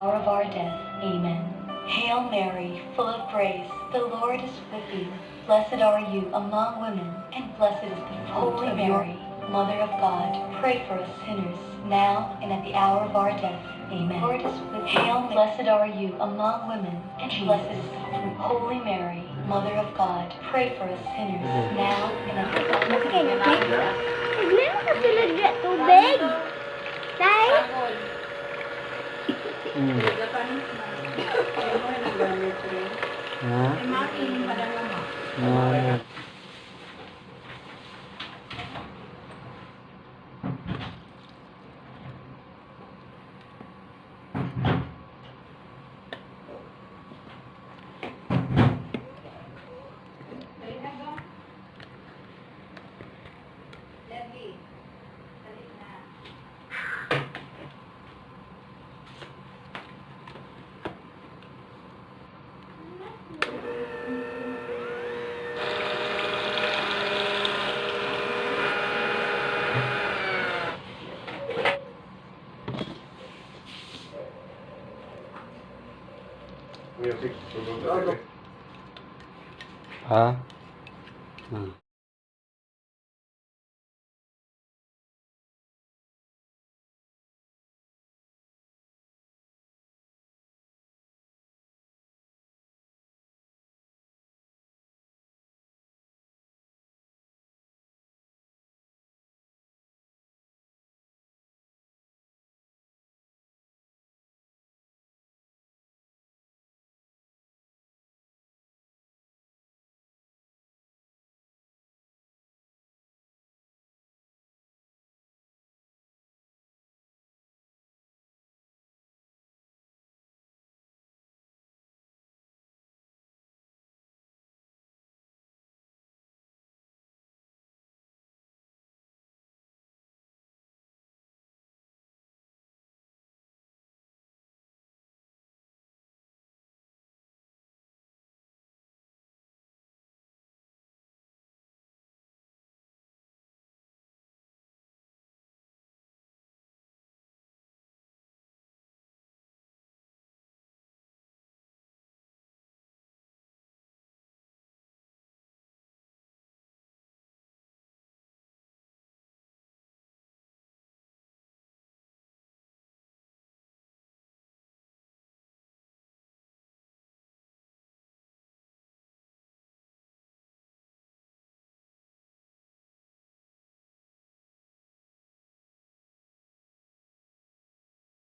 hour of our death. Amen. Hail Mary, full of grace, the Lord is with you. Blessed are you among women, and blessed is the fruit Holy of Mary, Mother of God, pray for us sinners, now and at the hour of our death. Amen. Lord is with you. Hail, blessed are you among women, and blessed is the fruit. Holy Mary, Mother of God, pray for us sinners, now and at the hour of our death. Meron pa sila dyan tubig. Tay? Ha?